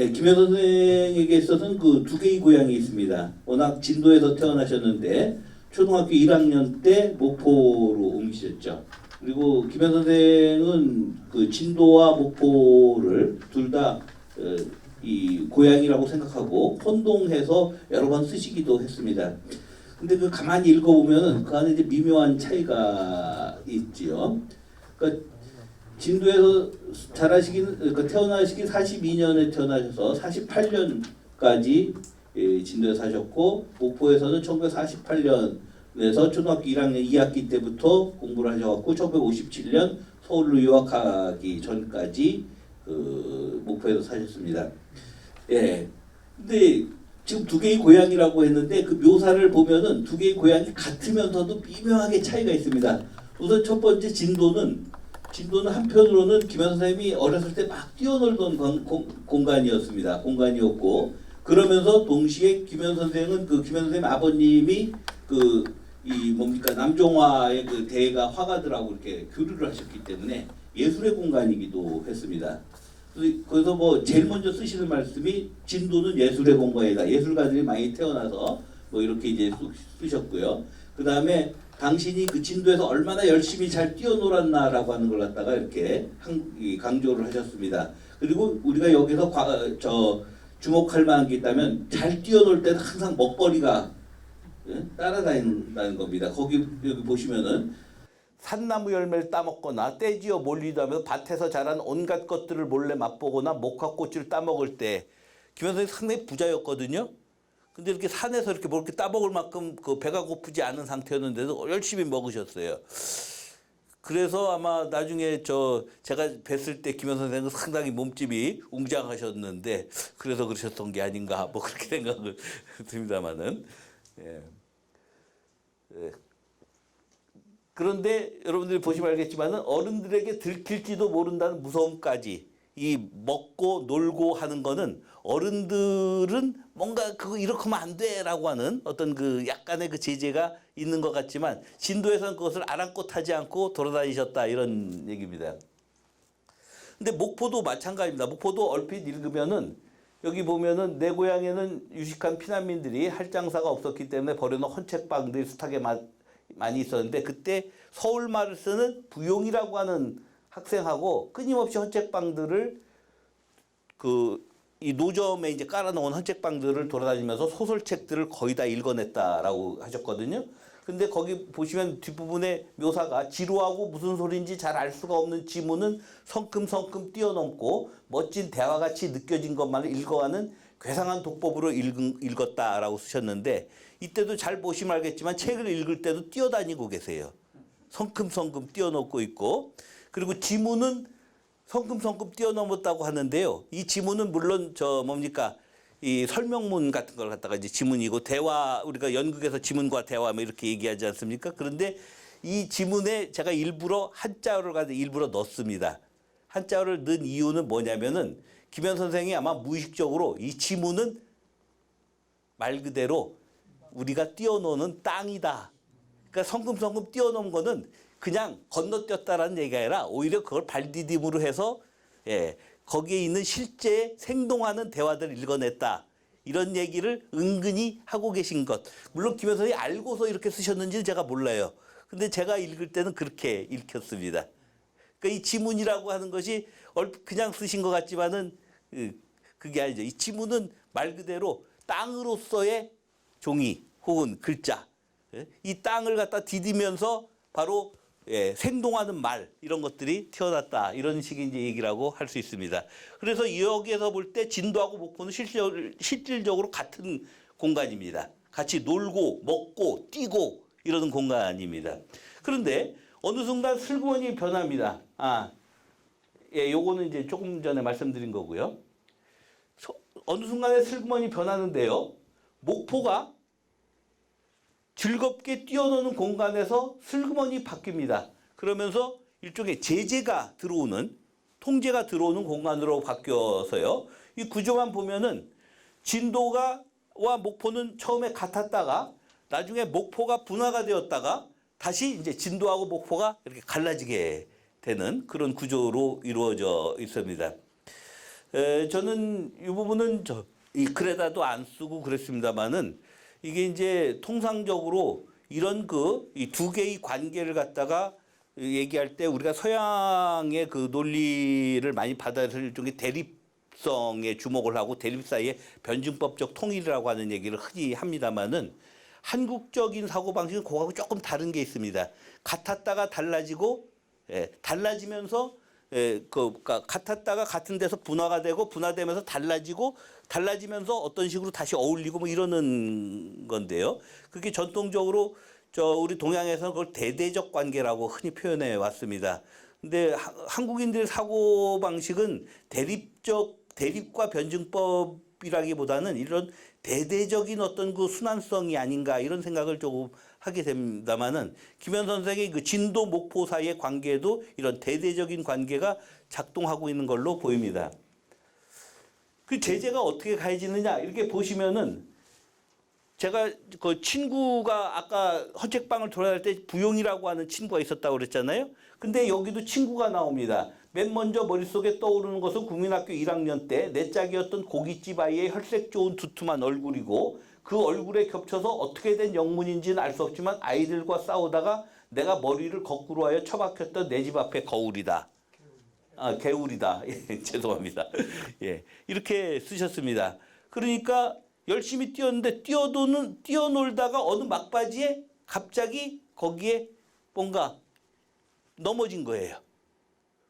네, 김현 선생에게 있어서는 그 두 개의 고향이 있습니다. 워낙 진도에서 태어나셨는데 초등학교 1학년 때 목포로 옮기셨죠. 그리고 김현 선생은 그 진도와 목포를 둘 다 이 고향이라고 생각하고 혼동해서 여러 번 쓰시기도 했습니다. 근데 그 가만히 읽어보면은 그 안에 이제 미묘한 차이가 있지요. 그러니까 진도에서 자라시긴 그러니까 태어나시기 42년에 태어나셔서 48년까지 진도에 사셨고 목포에서는 1948년에서 초등학교 1학년 2학기 때부터 공부를 하셔갖고 1957년 서울로 유학하기 전까지 그 목포에서 사셨습니다. 예. 근데 지금 두 개의 고향이라고 했는데 그 묘사를 보면은 두 개의 고향이 같으면서도 미묘하게 차이가 있습니다. 우선 첫 번째 진도는 한편으로는 김현 선생님이 어렸을 때 막 뛰어놀던 공간이었습니다. 공간이었고 그러면서 동시에 김현 선생은 그 김현 선생님 아버님이 그 이 뭡니까 남종화의 그 대가 화가들하고 이렇게 교류를 하셨기 때문에 예술의 공간이기도 했습니다. 그래서 뭐 제일 먼저 쓰시는 말씀이 진도는 예술의 공간이다. 예술가들이 많이 태어나서 뭐 이렇게 이제 쓰셨고요. 그 다음에 당신이 그 진도에서 얼마나 열심히 잘 뛰어놀았나라고 하는 걸 갖다가 이렇게 강조를 하셨습니다. 그리고 우리가 여기서 주목할 만한 게 있다면 잘 뛰어놀 때는 항상 먹거리가 따라다닌다는 겁니다. 여기 보시면은 산나무 열매를 따먹거나 떼지어 몰리도 하면서 밭에서 자란 온갖 것들을 몰래 맛보거나 목화꽃을 따먹을 때 김현선이 상당히 부자였거든요. 근데 이렇게 산에서 이렇게 뭐 이렇게 따먹을 만큼 그 배가 고프지 않은 상태였는데도 열심히 먹으셨어요. 그래서 아마 나중에 제가 뵀을 때 김현 선생은 상당히 몸집이 웅장하셨는데 그래서 그러셨던 게 아닌가 뭐 그렇게 생각을 듭니다만은. 예. 예. 그런데 여러분들이 보시면 알겠지만은 어른들에게 들킬지도 모른다는 무서움까지 이 먹고 놀고 하는 거는 어른들은 뭔가 그거 이렇게 하면 안 돼라고 하는 어떤 그 약간의 그 제재가 있는 것 같지만 진도에서는 그것을 아랑곳하지 않고 돌아다니셨다 이런 얘기입니다. 근데 목포도 마찬가지입니다. 목포도 얼핏 읽으면은 여기 보면은 내 고향에는 유식한 피난민들이 할 장사가 없었기 때문에 버려놓은 헌책방들이 숱하게 많이 있었는데 그때 서울말을 쓰는 부용이라고 하는 학생하고 끊임없이 헌책방들을 이 노점에 이제 깔아놓은 헌책방들을 돌아다니면서 소설책들을 거의 다 읽어냈다라고 하셨거든요. 근데 거기 보시면 뒷부분에 묘사가 지루하고 무슨 소리인지 잘 알 수가 없는 지문은 성큼성큼 뛰어넘고 멋진 대화같이 느껴진 것만을 읽어가는 괴상한 독법으로 읽었다라고 쓰셨는데 이때도 잘 보시면 알겠지만 책을 읽을 때도 뛰어다니고 계세요. 성큼성큼 뛰어넘고 있고 그리고 지문은 성큼성큼 뛰어넘었다고 하는데요. 이 지문은 물론 이 설명문 같은 걸 갖다가 이제 지문이고 대화 우리가 연극에서 지문과 대화 뭐 이렇게 얘기하지 않습니까? 그런데 이 지문에 제가 일부러 한자어를 가지고 일부러 넣습니다. 한자어를 넣은 이유는 뭐냐면은 김현 선생이 아마 무의식적으로 이 지문은 말 그대로 우리가 뛰어노는 땅이다. 그러니까 성큼성큼 뛰어넘은 거는 그냥 건너뛰었다라는 얘기가 아니라 오히려 그걸 발디딤으로 해서 거기에 있는 실제 생동하는 대화들을 읽어냈다. 이런 얘기를 은근히 하고 계신 것. 물론 김현 선생이 알고서 이렇게 쓰셨는지는 제가 몰라요. 근데 제가 읽을 때는 그렇게 읽혔습니다. 그러니까 이 지문이라고 하는 것이 그냥 쓰신 것 같지만은 그게 아니죠. 이 지문은 말 그대로 땅으로서의 종이 혹은 글자. 이 땅을 갖다 디디면서 바로 생동하는 말 이런 것들이 태어났다 이런 식의 이제 얘기라고 할 수 있습니다. 그래서 여기에서 볼 때 진도하고 목포는 실질적으로 같은 공간입니다. 같이 놀고 먹고 뛰고 이러는 공간입니다. 그런데 어느 순간 슬그머니 변합니다. 요거는 이제 조금 전에 말씀드린 거고요. 어느 순간에 슬그머니 변하는데요. 목포가 즐겁게 뛰어노는 공간에서 슬그머니 바뀝니다. 그러면서 일종의 제재가 들어오는 통제가 들어오는 공간으로 바뀌어서요. 이 구조만 보면은 진도와 목포는 처음에 같았다가 나중에 목포가 분화가 되었다가 다시 이제 진도하고 목포가 이렇게 갈라지게 되는 그런 구조로 이루어져 있습니다. 저는 이 부분은 이 글에다도 안 쓰고 그랬습니다만은 이게 이제 통상적으로 이런 이 두 개의 관계를 갖다가 얘기할 때 우리가 서양의 그 논리를 많이 받아들일 중에 대립성에 주목을 하고 대립 사이에 변증법적 통일이라고 하는 얘기를 흔히 합니다만은 한국적인 사고방식은 그거하고 조금 다른 게 있습니다. 같았다가 달라지고, 달라지면서, 그러니까 같았다가 같은 데서 분화가 되고, 분화되면서 달라지고, 달라지면서 어떤 식으로 다시 어울리고 뭐 이러는 건데요. 그게 전통적으로 우리 동양에서는 그걸 대대적 관계라고 흔히 표현해 왔습니다. 근데 한국인들의 사고방식은 대립과 변증법이라기보다는 이런 대대적인 어떤 그 순환성이 아닌가 이런 생각을 조금 하게 됩니다만은 김현 선생의 그 진도 목포 사이의 관계도 이런 대대적인 관계가 작동하고 있는 걸로 보입니다. 그 제재가 어떻게 가해지느냐 이렇게 보시면은 제가 그 친구가 아까 헌책방을 돌아갈 때 부용이라고 하는 친구가 있었다고 그랬잖아요. 근데 여기도 친구가 나옵니다. 맨 먼저 머릿속에 떠오르는 것은 국민학교 1학년 때 내 짝이었던 고깃집 아이의 혈색 좋은 두툼한 얼굴이고 그 얼굴에 겹쳐서 어떻게 된 영문인지는 알 수 없지만 아이들과 싸우다가 내가 머리를 거꾸로 하여 처박혔던 내 집 앞에 거울이다. 개울이다. 죄송합니다. 예. 이렇게 쓰셨습니다. 그러니까 열심히 뛰었는데 뛰어놀다가 어느 막바지에 갑자기 거기에 뭔가 넘어진 거예요.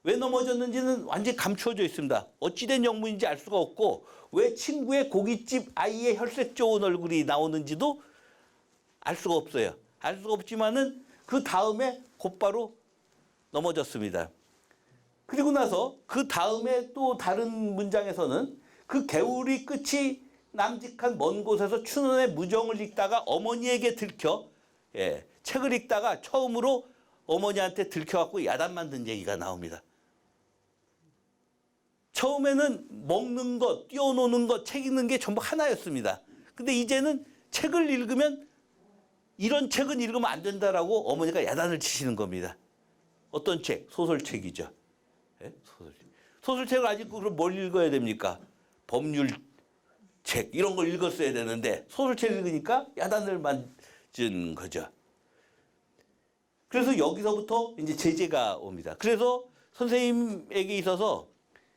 왜 넘어졌는지는 완전히 감추어져 있습니다. 어찌된 영문인지 알 수가 없고 왜 친구의 고깃집 아이의 혈색 좋은 얼굴이 나오는지도 알 수가 없어요. 알 수가 없지만은 그 다음에 곧바로 넘어졌습니다. 그리고 나서 그 다음에 또 다른 문장에서는 그 개울이 끝이 남직한 먼 곳에서 춘원의 무정을 읽다가 어머니에게 들켜 책을 읽다가 처음으로 어머니한테 들켜갖고 야단 만든 얘기가 나옵니다. 처음에는 먹는 것, 뛰어노는 것, 책 읽는 게 전부 하나였습니다. 근데 이제는 책을 읽으면 이런 책은 읽으면 안 된다라고 어머니가 야단을 치시는 겁니다. 어떤 책? 소설책이죠. 소설책을 아직 그럼 뭘 읽어야 됩니까? 법률 책 이런 걸 읽었어야 되는데 소설책 읽으니까 야단을 맞은 거죠. 그래서 여기서부터 이제 제재가 옵니다. 그래서 선생님에게 있어서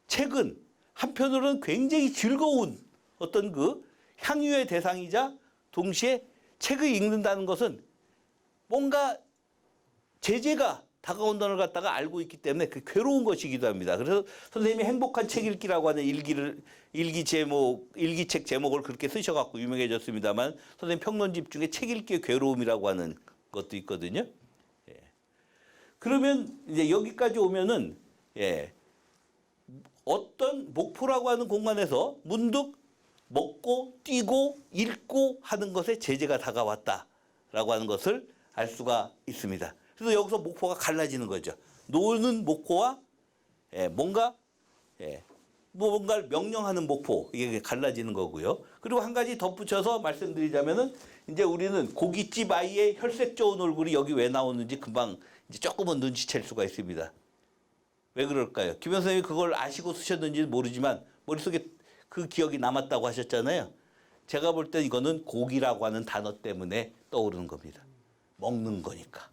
책은 한편으로는 굉장히 즐거운 어떤 그 향유의 대상이자 동시에 책을 읽는다는 것은 뭔가 제재가 다가온다는 걸 갖다가 알고 있기 때문에 그 괴로운 것이기도 합니다. 그래서 선생님이 행복한 책 읽기라고 하는 일기책 제목을 그렇게 쓰셔갖고 유명해졌습니다만 선생님 평론집 중에 책 읽기의 괴로움이라고 하는 것도 있거든요. 예. 그러면 이제 여기까지 오면은 어떤 목포라고 하는 공간에서 문득 먹고 뛰고 읽고 하는 것에 제재가 다가왔다라고 하는 것을 알 수가 있습니다. 그래서 여기서 목포가 갈라지는 거죠. 노는 목포와 뭔가를 명령하는 목포 이게 갈라지는 거고요. 그리고 한 가지 덧붙여서 말씀드리자면은 이제 우리는 고깃집 아이의 혈색 좋은 얼굴이 여기 왜 나오는지 금방 이제 조금은 눈치챌 수가 있습니다. 왜 그럴까요? 김 선생님이 그걸 아시고 쓰셨는지는 모르지만 머릿속에 그 기억이 남았다고 하셨잖아요. 제가 볼 때 이거는 고기라고 하는 단어 때문에 떠오르는 겁니다. 먹는 거니까.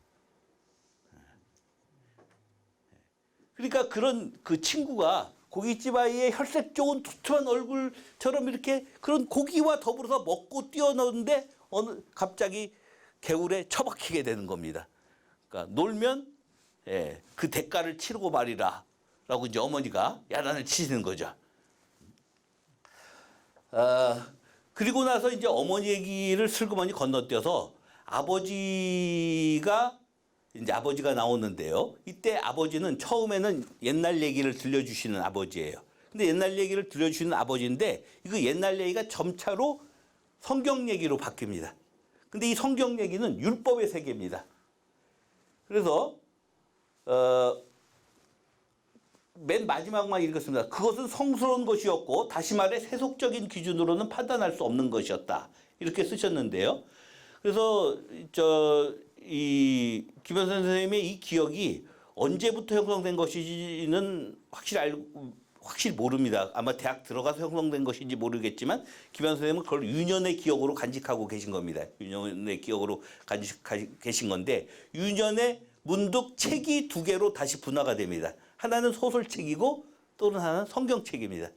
그러니까 그런 그 친구가 고깃집 아이의 혈색 좋은 두툼한 얼굴처럼 이렇게 그런 고기와 더불어서 먹고 뛰어노는데 갑자기 개울에 처박히게 되는 겁니다. 그러니까 놀면 그 대가를 치르고 말이라 라고 이제 어머니가 야단을 치시는 거죠. 그리고 나서 이제 어머니 얘기를 슬그머니 건너뛰어서 아버지가 나오는데요. 이때 아버지는 처음에는 옛날 얘기를 들려주시는 아버지예요. 근데 옛날 얘기를 들려주시는 아버지인데 이거 옛날 얘기가 점차로 성경 얘기로 바뀝니다. 근데 이 성경 얘기는 율법의 세계입니다. 그래서 맨 마지막만 읽었습니다. 그것은 성스러운 것이었고 다시 말해 세속적인 기준으로는 판단할 수 없는 것이었다. 이렇게 쓰셨는데요. 그래서 김현 선생님의 이 기억이 언제부터 형성된 것인지는 확실히 모릅니다. 아마 대학 들어가서 형성된 것인지 모르겠지만 김현 선생님은 그걸 유년의 기억으로 간직하고 계신 겁니다. 유년의 기억으로 간직하고 계신 건데 유년에 문득 책이 두 개로 다시 분화가 됩니다. 하나는 소설책이고 또는 하나는 성경책입니다.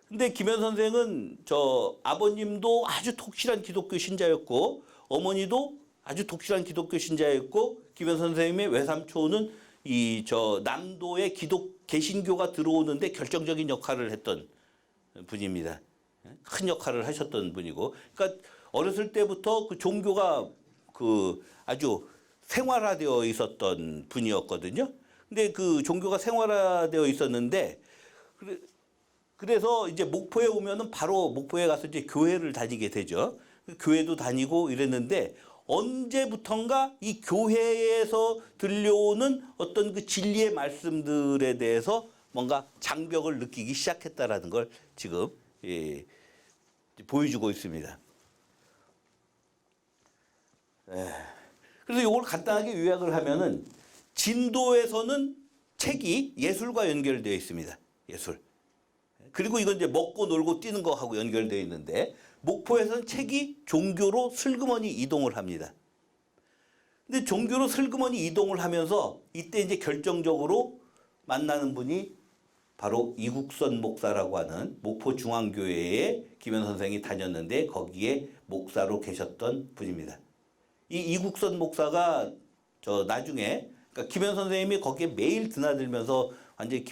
근데 김현 선생은 저 아버님도 아주 독실한 기독교 신자였고 어머니도 아주 독실한 기독교 신자였고 김현 선생님의 외삼촌은 이 저 남도에 개신교가 들어오는데 결정적인 역할을 했던 분입니다. 큰 역할을 하셨던 분이고, 그러니까 어렸을 때부터 그 종교가 그 아주 생활화되어 있었던 분이었거든요. 근데 그 종교가 생활화되어 있었는데 그래서 이제 목포에 오면은 바로 목포에 가서 이제 교회를 다니게 되죠. 교회도 다니고 이랬는데 언제부턴가 이 교회에서 들려오는 어떤 그 진리의 말씀들에 대해서 뭔가 장벽을 느끼기 시작했다라는 걸 지금 보여주고 있습니다. 그래서 이걸 간단하게 요약을 하면은 진도에서는 책이 예술과 연결되어 있습니다. 예술. 그리고 이건 이제 먹고 놀고 뛰는 거하고 연결되어 있는데 목포에서는 책이 종교로 슬그머니 이동을 합니다. 근데 종교로 슬그머니 이동을 하면서 이때 이제 결정적으로 만나는 분이 바로 이국선 목사라고 하는 목포중앙교회에 김현 선생이 다녔는데 거기에 목사로 계셨던 분입니다. 이 이국선 목사가 저 나중에 그러니까 김현 선생님이 거기에 매일 드나들면서 완전히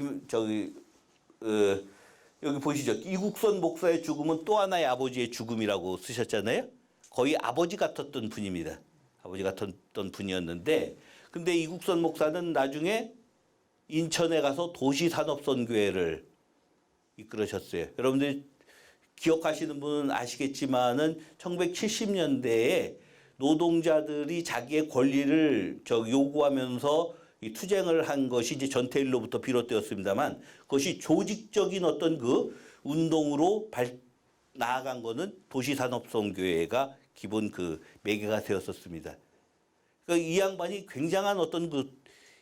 여기 보시죠. 이국선 목사의 죽음은 또 하나의 아버지의 죽음이라고 쓰셨잖아요. 거의 아버지 같았던 분입니다. 아버지 같았던 분이었는데 근데 이국선 목사는 나중에 인천에 가서 도시산업선교회를 이끌으셨어요. 여러분들 기억하시는 분은 아시겠지만은 1970년대에 노동자들이 자기의 권리를 요구하면서 이 투쟁을 한 것이 이제 전태일로부터 비롯되었습니다만 그것이 조직적인 어떤 그 운동으로 나아간 거는 도시산업선교회가 기본 그 매개가 되었었습니다. 그러니까 이 양반이 굉장한 어떤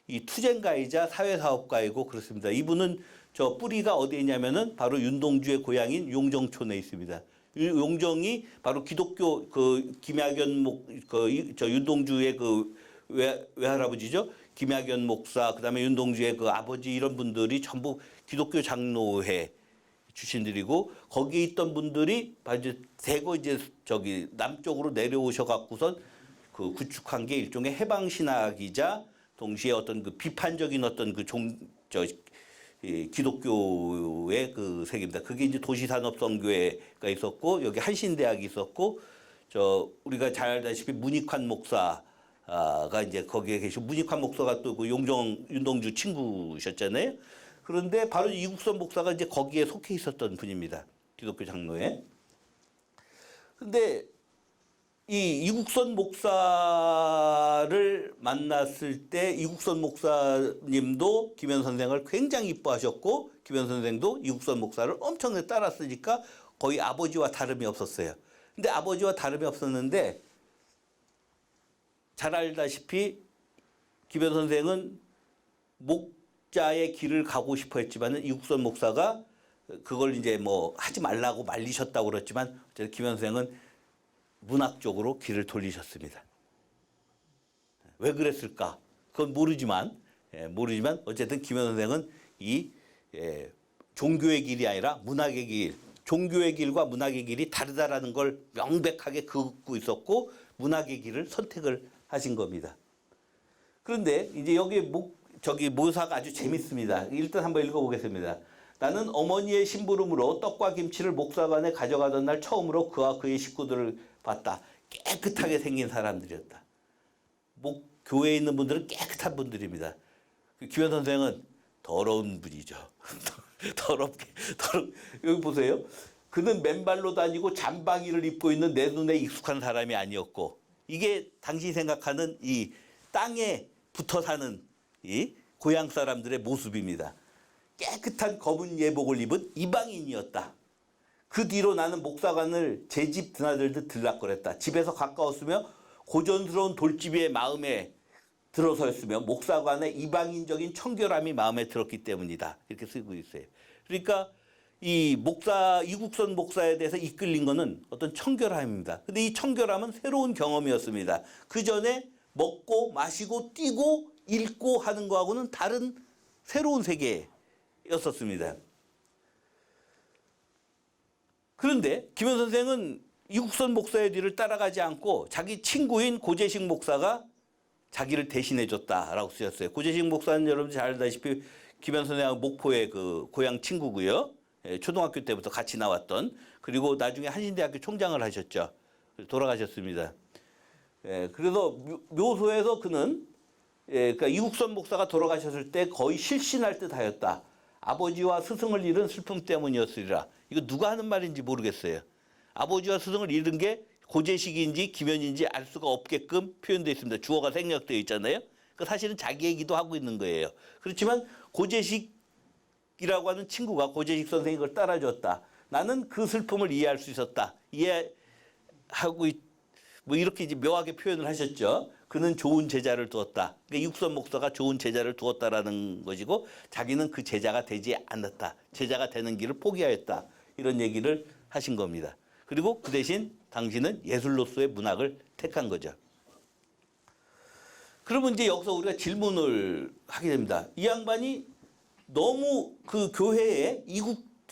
이 투쟁가이자 사회사업가이고 그렇습니다. 이분은 저 뿌리가 어디에 있냐면은 바로 윤동주의 고향인 용정촌에 있습니다. 용정이 바로 기독교 김학연 윤동주의 외할아버지죠. 김학연 목사, 그다음에 윤동주의 아버지 이런 분들이 전부 기독교 장로회 출신들이고 거기에 있던 분들이 이제 대거 이제 남쪽으로 내려오셔 갖고선 구축한 게 일종의 해방 신학이자 동시에 어떤 비판적인 어떤 기독교의 세계입니다. 그게 이제 도시산업선교회가 있었고 여기 한신대학이 있었고 우리가 잘 알다시피 문익환 목사 가 이제 거기에 계시고 문익환 목사가 또 윤동주 친구셨잖아요. 그런데 바로 이국선 목사가 이제 거기에 속해 있었던 분입니다. 기독교 장로에. 근데 이 이국선 목사를 만났을 때 이국선 목사님도 김현 선생을 굉장히 이뻐하셨고 김현 선생도 이국선 목사를 엄청나게 따랐으니까 거의 아버지와 다름이 없었어요. 근데 아버지와 다름이 없었는데 잘 알다시피 김현 선생은 목자의 길을 가고 싶어 했지만은 이국선 목사가 그걸 이제 하지 말라고 말리셨다고 그랬지만 어쨌든 김현 선생은 문학 쪽으로 길을 돌리셨습니다. 왜 그랬을까? 그건 모르지만 어쨌든 김현 선생은 이 종교의 길이 아니라 문학의 길, 종교의 길과 문학의 길이 다르다라는 걸 명백하게 긋고 있었고 문학의 길을 선택을 하신 겁니다. 그런데 이제 여기 묘사가 아주 재밌습니다. 일단 한번 읽어보겠습니다. 나는 어머니의 심부름으로 떡과 김치를 목사관에 가져가던 날 처음으로 그와 그의 식구들을 봤다. 깨끗하게 생긴 사람들이었다. 교회에 있는 분들은 깨끗한 분들입니다. 김현 선생은 더러운 분이죠. 여기 보세요. 그는 맨발로 다니고 잠바기를 입고 있는 내 눈에 익숙한 사람이 아니었고 이게 당신이 생각하는 이 땅에 붙어 사는 이 고향 사람들의 모습입니다. 깨끗한 검은 예복을 입은 이방인이었다. 그 뒤로 나는 목사관을 제 집 드나들듯 들락거렸다. 집에서 가까웠으며 고전스러운 돌집의 마음에 들어서였으며 목사관의 이방인적인 청결함이 마음에 들었기 때문이다. 이렇게 쓰고 있어요. 그러니까 이 이국선 목사에 대해서 이끌린 것은 어떤 청결함입니다. 근데 이 청결함은 새로운 경험이었습니다. 그 전에 먹고 마시고 뛰고 읽고 하는 거하고는 다른 새로운 세계였었습니다. 그런데 김현 선생은 이국선 목사의 뒤를 따라가지 않고 자기 친구인 고재식 목사가 자기를 대신해 줬다라고 쓰셨어요. 고재식 목사는 여러분 잘 알다시피 김현 선생하고 목포의 그 고향 친구고요. 초등학교 때부터 같이 나왔던, 그리고 나중에 한신대학교 총장을 하셨죠. 돌아가셨습니다. 그래서 묘소에서 그는 그러니까 이국선 목사가 돌아가셨을 때 거의 실신할 듯 하였다. 아버지와 스승을 잃은 슬픔 때문이었으리라. 이거 누가 하는 말인지 모르겠어요. 아버지와 스승을 잃은 게 고재식인지 김현인지 알 수가 없게끔 표현되어 있습니다. 주어가 생략되어 있잖아요. 그 사실은 자기 얘기도 하고 있는 거예요. 그렇지만 고재식이라고 하는 친구가 고재식 선생이 그걸 따라줬다. 나는 그 슬픔을 이해할 수 있었다. 이해하고 뭐 이렇게 이제 묘하게 표현을 하셨죠. 그는 좋은 제자를 두었다. 그러니까 육선 목사가 좋은 제자를 두었다라는 것이고, 자기는 그 제자가 되지 않았다. 제자가 되는 길을 포기하였다. 이런 얘기를 하신 겁니다. 그리고 그 대신 당신은 예술로서의 문학을 택한 거죠. 그러면 이제 여기서 우리가 질문을 하게 됩니다. 이 양반이 너무 그 교회에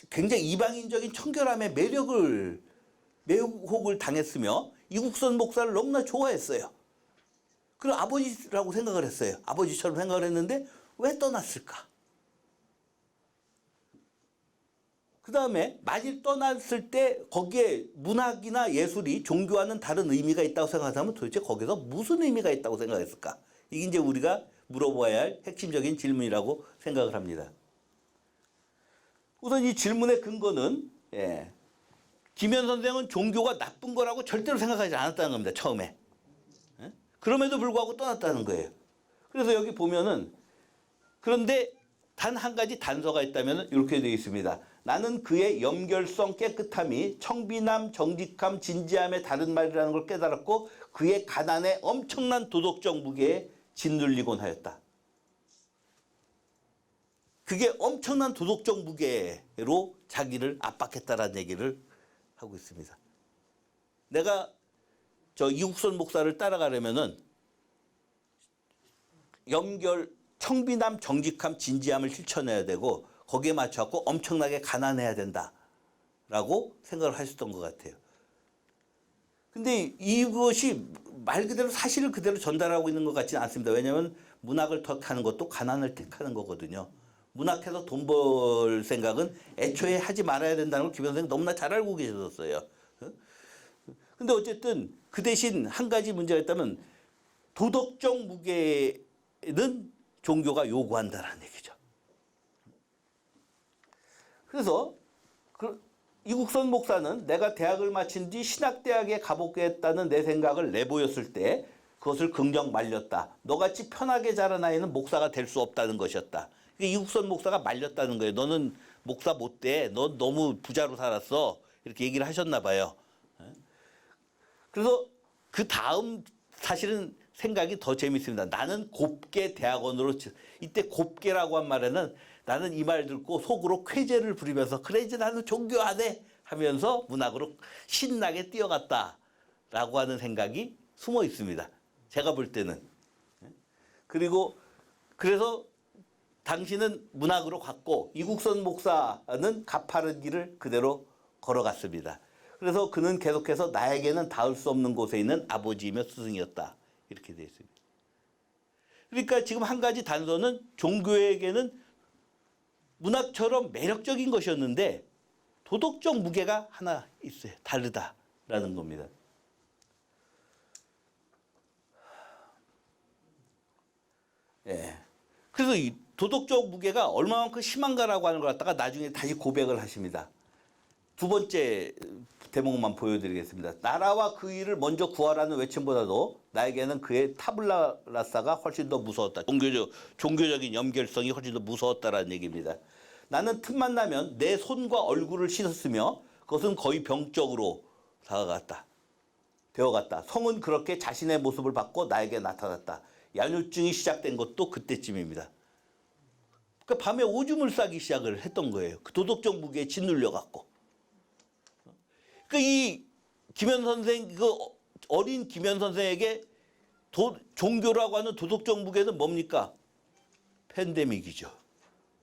굉장히 이방인적인 청결함의 매혹을 당했으며 이국선 목사를 너무나 좋아했어요. 그리고 아버지라고 생각을 했어요. 아버지처럼 생각을 했는데 왜 떠났을까? 그 다음에 만일 떠났을 때 거기에 문학이나 예술이 종교와는 다른 의미가 있다고 생각하면 도대체 거기서 무슨 의미가 있다고 생각했을까? 이게 이제 우리가 물어봐야 할 핵심적인 질문이라고 생각을 합니다. 우선 이 질문의 근거는 김현 선생은 종교가 나쁜 거라고 절대로 생각하지 않았다는 겁니다. 처음에. 그럼에도 불구하고 떠났다는 거예요. 그래서 여기 보면은, 그런데 단 한 가지 단서가 있다면 이렇게 되어 있습니다. 나는 그의 염결성 깨끗함이 청빈함, 정직함, 진지함의 다른 말이라는 걸 깨달았고 그의 가난에 엄청난 도덕적 무게에 짓눌리곤 하였다. 그게 엄청난 도덕적 무게로 자기를 압박했다라는 얘기를 하고 있습니다. 내가 이국선 목사를 따라가려면은 청빈함, 정직함, 진지함을 실천해야 되고 거기에 맞춰갖고 엄청나게 가난해야 된다라고 생각을 하셨던 것 같아요. 근데 이것이 말 그대로 사실을 그대로 전달하고 있는 것 같지는 않습니다. 왜냐하면 문학을 택하는 것도 가난을 택하는 거거든요. 문학해서 돈 벌 생각은 애초에 하지 말아야 된다는 걸 김 선생님 너무나 잘 알고 계셨어요. 근데 어쨌든 그 대신 한 가지 문제가 있다면 도덕적 무게는 종교가 요구한다는 얘기죠. 그래서 이국선 목사는 내가 대학을 마친 뒤 신학대학에 가보겠다는 내 생각을 내보였을 때 그것을 긍정 말렸다. 너같이 편하게 자란 아이는 목사가 될 수 없다는 것이었다. 이국선 목사가 말렸다는 거예요. 너는 목사 못 돼. 넌 너무 부자로 살았어. 이렇게 얘기를 하셨나 봐요. 그래서 그 다음 사실은 생각이 더 재밌습니다. 나는 곱게 대학원으로, 이때 곱게라고 한 말에는 나는 이 말 듣고 속으로 쾌재를 부리면서 그래 이제 나는 종교 안 해 하면서 문학으로 신나게 뛰어갔다라고 하는 생각이 숨어 있습니다. 제가 볼 때는. 그리고 그래서 당신은 문학으로 갔고 이국선 목사는 가파른 길을 그대로 걸어갔습니다. 그래서 그는 계속해서 나에게는 닿을 수 없는 곳에 있는 아버지이며 스승이었다. 이렇게 되어 있습니다. 그러니까 지금 한 가지 단서는 종교에게는 문학처럼 매력적인 것이었는데 도덕적 무게가 하나 있어요. 다르다라는 겁니다. 그래서 이 도덕적 무게가 얼마만큼 심한가라고 하는 걸 갖다가 나중에 다시 고백을 하십니다. 두 번째 대목만 보여드리겠습니다. 나라와 그 일을 먼저 구하라는 외침보다도 나에게는 그의 타블라라사가 훨씬 더 무서웠다. 종교적인 연결성이 훨씬 더 무서웠다라는 얘기입니다. 나는 틈만 나면 내 손과 얼굴을 씻었으며 그것은 거의 병적으로 되어갔다. 성은 그렇게 자신의 모습을 바꿔 나에게 나타났다. 야뇨증이 시작된 것도 그때쯤입니다. 그러니까 밤에 오줌을 싸기 시작을 했던 거예요. 그 도덕적 무게에 짓눌려 갖고. 그러니까 이 김현 선생, 그 어린 김현 선생에게 종교라고 하는 도덕적 무게는 뭡니까? 팬데믹이죠.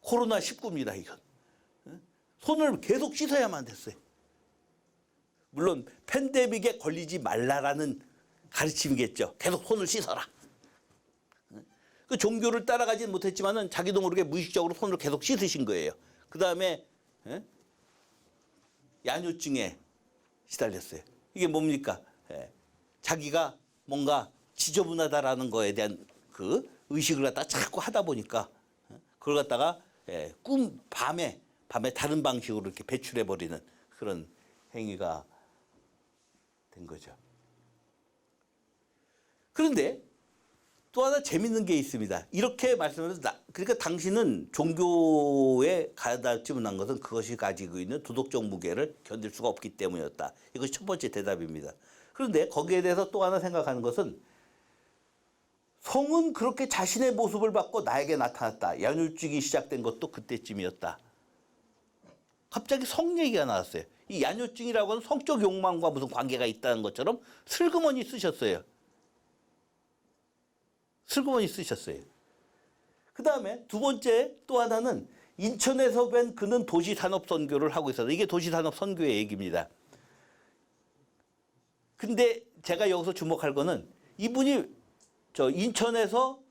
코로나19입니다, 이건. 손을 계속 씻어야만 됐어요. 물론 팬데믹에 걸리지 말라라는 가르침이겠죠. 계속 손을 씻어라. 그 종교를 따라가지는 못했지만은 자기도 모르게 무의식적으로 손을 계속 씻으신 거예요. 그 다음에 야뇨증에 시달렸어요. 이게 뭡니까? 자기가 뭔가 지저분하다라는 거에 대한 그 의식을 갖다 자꾸 하다 보니까 그걸 갖다가 밤에 다른 방식으로 이렇게 배출해 버리는 그런 행위가 된 거죠. 그런데 또 하나 재밌는 게 있습니다. 이렇게 말씀하면서 그러니까 당신은 종교에 가닿지 못한 것은 그것이 가지고 있는 도덕적 무게를 견딜 수가 없기 때문이었다. 이것이 첫 번째 대답입니다. 그런데 거기에 대해서 또 하나 생각하는 것은 성은 그렇게 자신의 모습을 받고 나에게 나타났다. 야뇨증이 시작된 것도 그때쯤이었다. 갑자기 성 얘기가 나왔어요. 이 야뇨증이라고 하는 성적 욕망과 무슨 관계가 있다는 것처럼 슬그머니 쓰셨어요. 슬그머니 쓰셨어요. 그 다음에 두 번째 또 하나는 인천에서 뵌 그는 도시산업선교를 하고 있어서 이게 도시산업선교의 얘기입니다. 근데 제가 여기서 주목할 거는 이분이 인천에서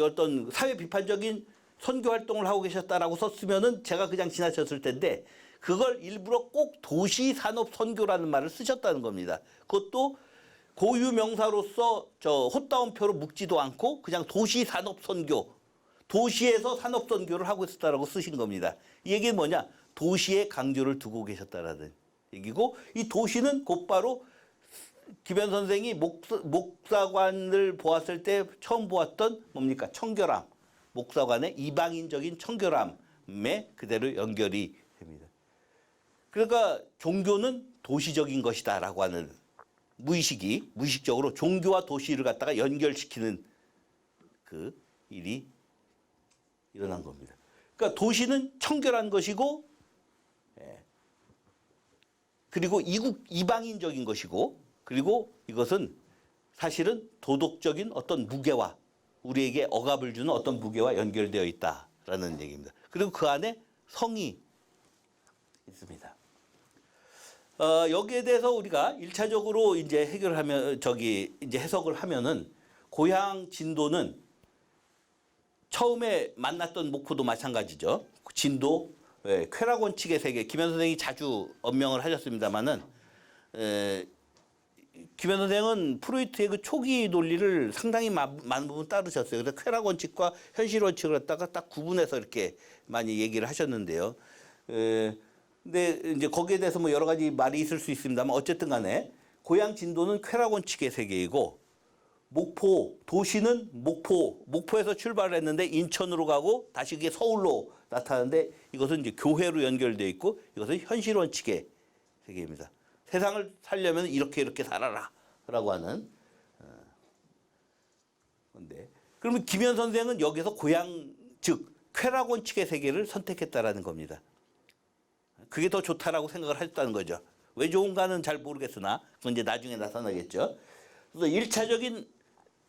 어떤 사회 비판적인 선교 활동을 하고 계셨다라고 썼으면은 제가 그냥 지나쳤을 텐데 그걸 일부러 꼭 도시산업선교라는 말을 쓰셨다는 겁니다. 그것도 고유 명사로서 헛다운표로 묶지도 않고 그냥 도시산업선교, 도시에서 산업선교를 하고 있었다라고 쓰신 겁니다. 이 얘기는 뭐냐? 도시에 강조를 두고 계셨다라는 얘기고 이 도시는 곧바로 김현 선생이 목사관을 보았을 때 처음 보았던 뭡니까? 청결함. 목사관의 이방인적인 청결함에 그대로 연결이 됩니다. 그러니까 종교는 도시적인 것이다라고 하는 무의식적으로 종교와 도시를 갖다가 연결시키는 그 일이 일어난 겁니다. 그러니까 도시는 청결한 것이고, 그리고 이방인적인 것이고, 그리고 이것은 사실은 도덕적인 어떤 무게와 우리에게 억압을 주는 어떤 무게와 연결되어 있다라는 얘기입니다. 그리고 그 안에 성이 있습니다. 여기에 대해서 우리가 1차적으로 이제 이제 해석을 하면은 고향 진도는 처음에 만났던 목포도 마찬가지죠. 진도, 쾌락 원칙의 세계, 김현 선생이 자주 언명을 하셨습니다만은, 김현 선생은 프로이트의 그 초기 논리를 상당히 많은 부분 따르셨어요. 그래서 쾌락 원칙과 현실 원칙을 갖다가 딱 구분해서 이렇게 많이 얘기를 하셨는데요. 근데 이제 거기에 대해서 뭐 여러 가지 말이 있을 수 있습니다만 어쨌든 간에 고향 진도는 쾌락 원칙의 세계이고 도시는 목포에서 출발을 했는데 인천으로 가고 다시 그게 서울로 나타나는데 이것은 이제 교회로 연결되어 있고 이것은 현실 원칙의 세계입니다. 세상을 살려면 이렇게 살아라 라고 하는 건데 그러면 김현 선생은 여기서 고향 즉 쾌락 원칙의 세계를 선택했다라는 겁니다. 그게 더 좋다라고 생각을 하셨다는 거죠. 왜 좋은가는 잘 모르겠으나 그건 이제 나중에 나타나겠죠. 그래서 1차적인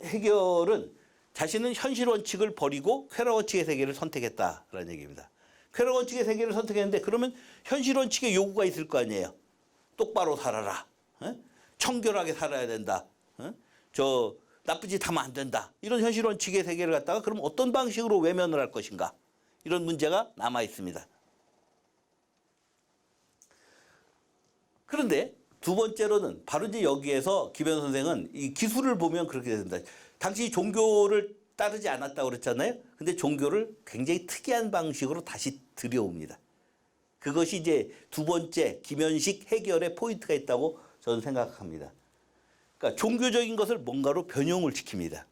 해결은 자신은 현실 원칙을 버리고 쾌락 원칙의 세계를 선택했다라는 얘기입니다. 쾌락 원칙의 세계를 선택했는데 그러면 현실 원칙의 요구가 있을 거 아니에요. 똑바로 살아라. 청결하게 살아야 된다. 나쁜 짓 하면 안 된다. 이런 현실 원칙의 세계를 갖다가 그럼 어떤 방식으로 외면을 할 것인가. 이런 문제가 남아 있습니다. 그런데 두 번째로는 바로 이제 여기에서 김현 선생은 이 기술을 보면 그렇게 됩니다. 당시 종교를 따르지 않았다고 그랬잖아요. 근데 종교를 굉장히 특이한 방식으로 다시 들여옵니다. 그것이 이제 두 번째 김현식 해결의 포인트가 있다고 저는 생각합니다. 그러니까 종교적인 것을 뭔가로 변형을 시킵니다.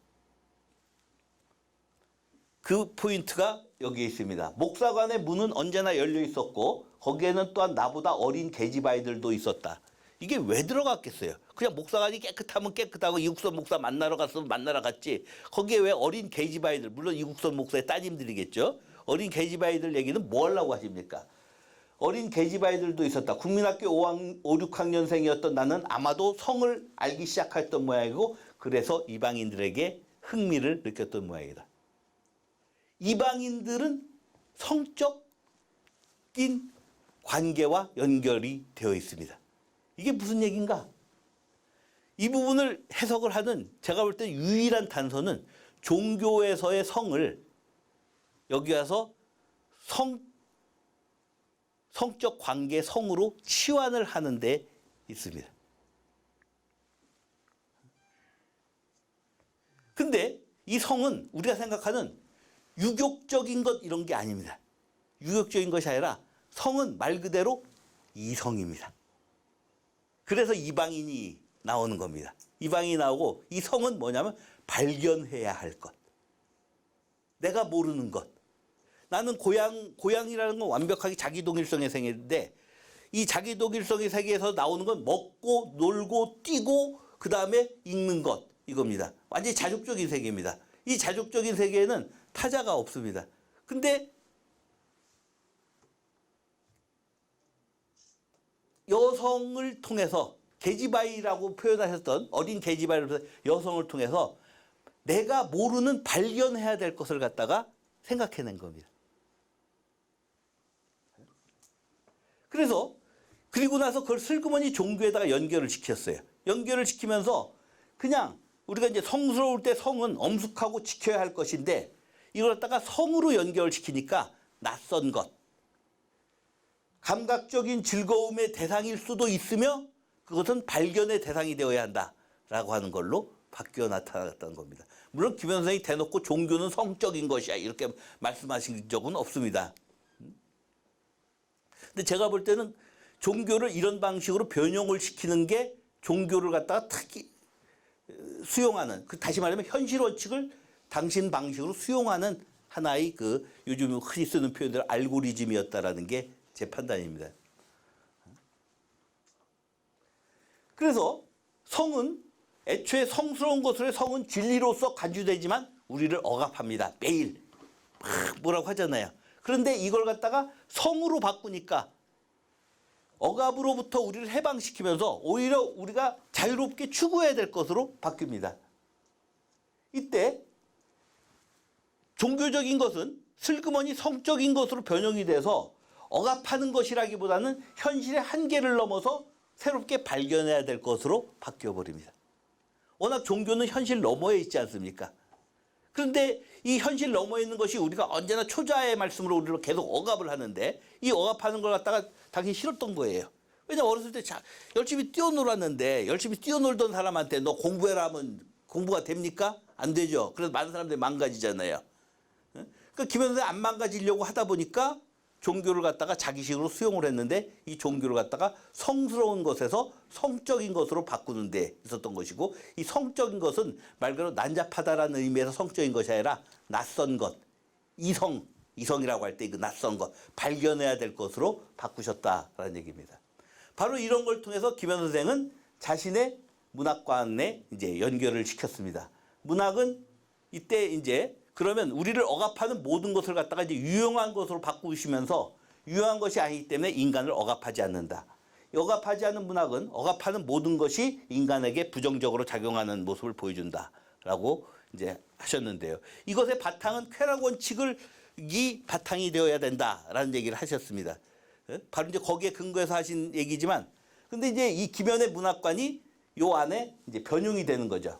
그 포인트가 여기에 있습니다. 목사관의 문은 언제나 열려 있었고 거기에는 또한 나보다 어린 계집아이들도 있었다. 이게 왜 들어갔겠어요? 그냥 목사관이 깨끗하면 깨끗하고 이국선 목사 만나러 갔으면 만나러 갔지. 거기에 왜 어린 계집아이들, 물론 이국선 목사의 따님들이겠죠. 어린 계집아이들 얘기는 뭐 하려고 하십니까? 어린 계집아이들도 있었다. 국민학교 5, 6학년생이었던 나는 아마도 성을 알기 시작했던 모양이고 그래서 이방인들에게 흥미를 느꼈던 모양이다. 이방인들은 성적인 관계와 연결이 되어 있습니다. 이게 무슨 얘기인가? 이 부분을 해석을 하는 제가 볼 때 유일한 단서는 종교에서의 성을 여기 와서 성적 관계 성으로 치환을 하는 데 있습니다. 근데 이 성은 우리가 생각하는 유격적인 것 이런 게 아닙니다. 유격적인 것이 아니라 성은 말 그대로 이성입니다. 그래서 이방인이 나오는 겁니다. 이방인이 나오고 이 성은 뭐냐면 발견해야 할 것. 내가 모르는 것. 나는 고향이라는 건 완벽하게 자기동일성의 세계인데 이 자기동일성의 세계에서 나오는 건 먹고 놀고 뛰고 그 다음에 읽는 것 이겁니다. 완전히 자족적인 세계입니다. 이 자족적인 세계에는 타자가 없습니다. 근데 여성을 통해서 계집아이라고 표현하셨던 어린 계집아이를 여성을 통해서 내가 모르는 발견해야 될 것을 갖다가 생각해낸 겁니다. 그래서 그리고 나서 그걸 슬그머니 종교에다가 연결을 시켰어요. 연결을 시키면서 그냥 우리가 이제 성스러울 때 성은 엄숙하고 지켜야 할 것인데 이걸 갖다가 성으로 연결을 시키니까 낯선 것. 감각적인 즐거움의 대상일 수도 있으며 그것은 발견의 대상이 되어야 한다라고 하는 걸로 바뀌어 나타났다는 겁니다. 물론 김 선생이 대놓고 종교는 성적인 것이야 이렇게 말씀하신 적은 없습니다. 근데 제가 볼 때는 종교를 이런 방식으로 변형을 시키는 게 종교를 갖다가 특히 수용하는 다시 말하면 현실 원칙을 당신 방식으로 수용하는 하나의 그 요즘 흔히 쓰는 표현대로 알고리즘이었다라는 게 제 판단입니다. 그래서 성은 애초에 성스러운 것으로 성은 진리로서 간주되지만 우리를 억압합니다. 매일 막 뭐라고 하잖아요. 그런데 이걸 갖다가 성으로 바꾸니까 억압으로부터 우리를 해방시키면서 오히려 우리가 자유롭게 추구해야 될 것으로 바뀝니다. 이때 종교적인 것은 슬그머니 성적인 것으로 변형이 돼서 억압하는 것이라기보다는 현실의 한계를 넘어서 새롭게 발견해야 될 것으로 바뀌어버립니다. 워낙 종교는 현실 너머에 있지 않습니까? 그런데 이 현실 너머에 있는 것이 우리가 언제나 초자의 말씀으로 우리를 계속 억압을 하는데 이 억압하는 걸 갖다가 당연히 싫었던 거예요. 왜냐면 어렸을 때 열심히 뛰어놀았는데 열심히 뛰어놀던 사람한테 너 공부해라 하면 공부가 됩니까? 안 되죠. 그래서 많은 사람들이 망가지잖아요. 그러니까 김현선이 안 망가지려고 하다 보니까 종교를 갖다가 자기식으로 수용을 했는데 이 종교를 갖다가 성스러운 것에서 성적인 것으로 바꾸는 데 있었던 것이고 이 성적인 것은 말 그대로 난잡하다라는 의미에서 성적인 것이 아니라 낯선 것, 이성이라고 할 때 그 낯선 것, 발견해야 될 것으로 바꾸셨다라는 얘기입니다. 바로 이런 걸 통해서 김현 선생은 자신의 문학관에 이제 연결을 시켰습니다. 문학은 이때 이제 그러면 우리를 억압하는 모든 것을 갖다가 이제 유용한 것으로 바꾸시면서 유용한 것이 아니기 때문에 인간을 억압하지 않는다. 억압하지 않는 문학은 억압하는 모든 것이 인간에게 부정적으로 작용하는 모습을 보여준다라고 이제 하셨는데요. 이것의 바탕은 쾌락 원칙이 바탕이 되어야 된다라는 얘기를 하셨습니다. 바로 이제 거기에 근거해서 하신 얘기지만, 근데 이제 이 김현의 문학관이 요 안에 이제 변형이 되는 거죠.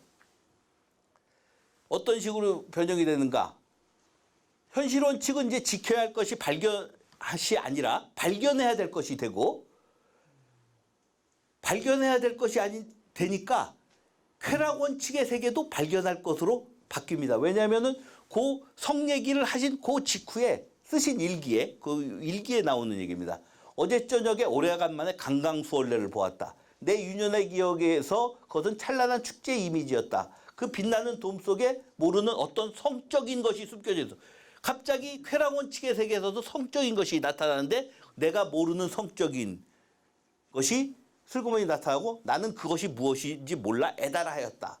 어떤 식으로 변형이 되는가? 현실 원칙은 이제 지켜야 할 것이 발견이 아니라 발견해야 될 것이 되고, 발견해야 될 것이 되니까 쾌락 원칙의 세계도 발견할 것으로 바뀝니다. 왜냐하면은 그 성 얘기를 하신 그 직후에 쓰신 일기에, 그 일기에 나오는 얘기입니다. 어제 저녁에 오래간만에 강강수월래를 보았다. 내 유년의 기억에서 그것은 찬란한 축제 이미지였다. 그 빛나는 돔 속에 모르는 어떤 성적인 것이 숨겨져 있어. 갑자기 쾌락 원칙의 세계에서도 성적인 것이 나타나는데 내가 모르는 성적인 것이 슬그머니 나타나고 나는 그것이 무엇인지 몰라 애달아하였다.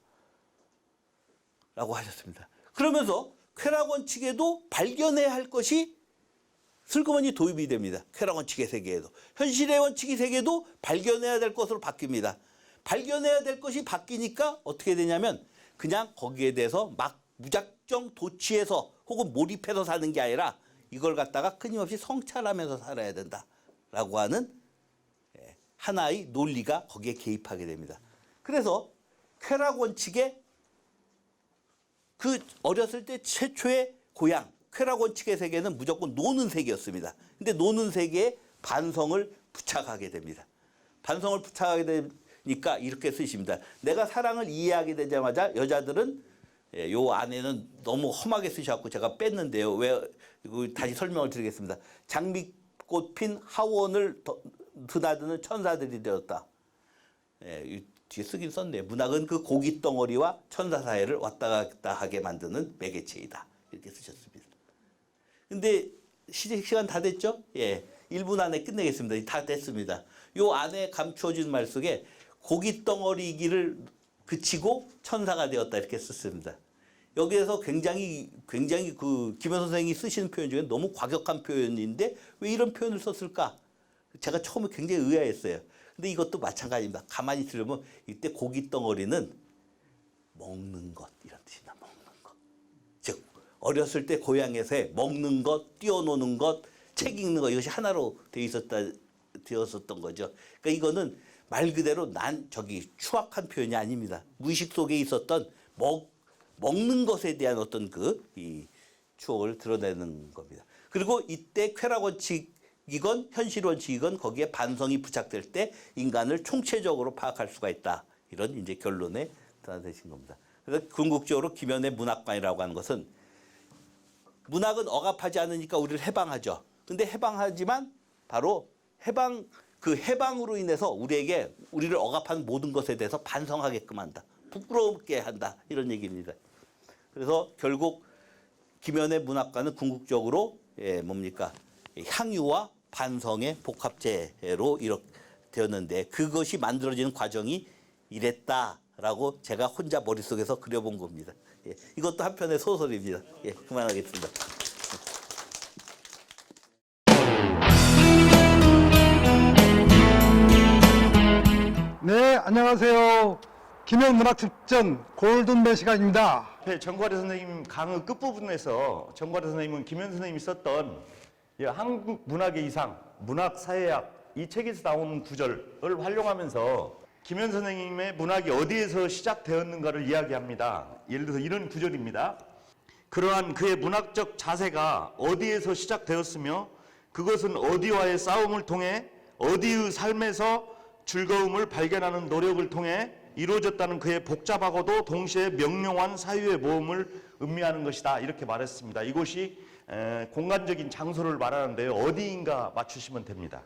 라고 하셨습니다. 그러면서 쾌락 원칙에도 발견해야 할 것이 슬그머니 도입이 됩니다. 쾌락 원칙의 세계에도. 현실의 원칙의 세계도 발견해야 될 것으로 바뀝니다. 발견해야 될 것이 바뀌니까 어떻게 되냐면 그냥 거기에 대해서 막 무작정 도취해서 혹은 몰입해서 사는 게 아니라 이걸 갖다가 끊임없이 성찰하면서 살아야 된다라고 하는 하나의 논리가 거기에 개입하게 됩니다. 그래서 쾌락 원칙의 그 어렸을 때 최초의 고향, 쾌락 원칙의 세계는 무조건 노는 세계였습니다. 근데 노는 세계에 반성을 부착하게 됩니다. 반성을 부착하게 되니까 이렇게 쓰십니다. 내가 사랑을 이해하게 되자마자 여자들은 요 안에는 너무 험하게 쓰셔갖고 제가 뺐는데요. 왜 다시 설명을 드리겠습니다. 장미꽃 핀 하원을 드나드는 천사들이 되었다. 이 뒤에 쓰긴 썼네. 문학은 그 고깃 덩어리와 천사 사이를 왔다 갔다 하게 만드는 매개체이다. 이렇게 쓰셨습니다. 근데 시간 다 됐죠? 예. 1분 안에 끝내겠습니다. 다 됐습니다. 요 안에 감추어진 말 속에 고깃 덩어리기를 그치고 천사가 되었다. 이렇게 썼습니다. 여기에서 굉장히 그 김현 선생이 쓰시는 표현 중에 너무 과격한 표현인데 왜 이런 표현을 썼을까? 제가 처음에 굉장히 의아했어요. 근데 이것도 마찬가지입니다. 가만히 들으면 이때 고깃 덩어리는 먹는 것 이런 뜻이다. 먹는 것. 즉 어렸을 때 고향에서의 먹는 것, 뛰어노는 것, 책 읽는 것 이것이 하나로 되었었던 거죠. 그러니까 이거는 말 그대로 추악한 표현이 아닙니다. 무의식 속에 있었던 먹는 것에 대한 어떤 이 추억을 드러내는 겁니다. 그리고 이때 쾌락 원칙이건 현실 원칙이건 거기에 반성이 부착될 때 인간을 총체적으로 파악할 수가 있다. 이런 이제 결론에 도달되신 겁니다. 그래서 궁극적으로 김현의 문학관이라고 하는 것은 문학은 억압하지 않으니까 우리를 해방하죠. 근데 해방하지만 바로 해방으로 인해서 우리를 억압하는 모든 것에 대해서 반성하게끔 한다. 부끄럽게 한다. 이런 얘기입니다. 그래서 결국 김현의 문학관은 궁극적으로 향유와 반성의 복합체로 이렇게 되었는데 그것이 만들어지는 과정이 이랬다라고 제가 혼자 머릿속에서 그려본 겁니다. 예, 이것도 한편의 소설입니다. 예, 그만하겠습니다. 네, 안녕하세요. 김현 문학특전 골든벨 시간입니다. 정과대 선생님 강의 끝부분에서 정과대 선생님은 김현 선생님이 썼던 한국 문학의 이상, 문학 사회학 이 책에서 나오는 구절을 활용하면서 김현 선생님의 문학이 어디에서 시작되었는가를 이야기합니다. 예를 들어서 이런 구절입니다. 그러한 그의 문학적 자세가 어디에서 시작되었으며 그것은 어디와의 싸움을 통해 어디의 삶에서 즐거움을 발견하는 노력을 통해 이루어졌다는 그의 복잡하고도 동시에 명료한 사유의 모험을 의미하는 것이다. 이렇게 말했습니다. 이곳이 공간적인 장소를 말하는데요. 어디인가 맞추시면 됩니다.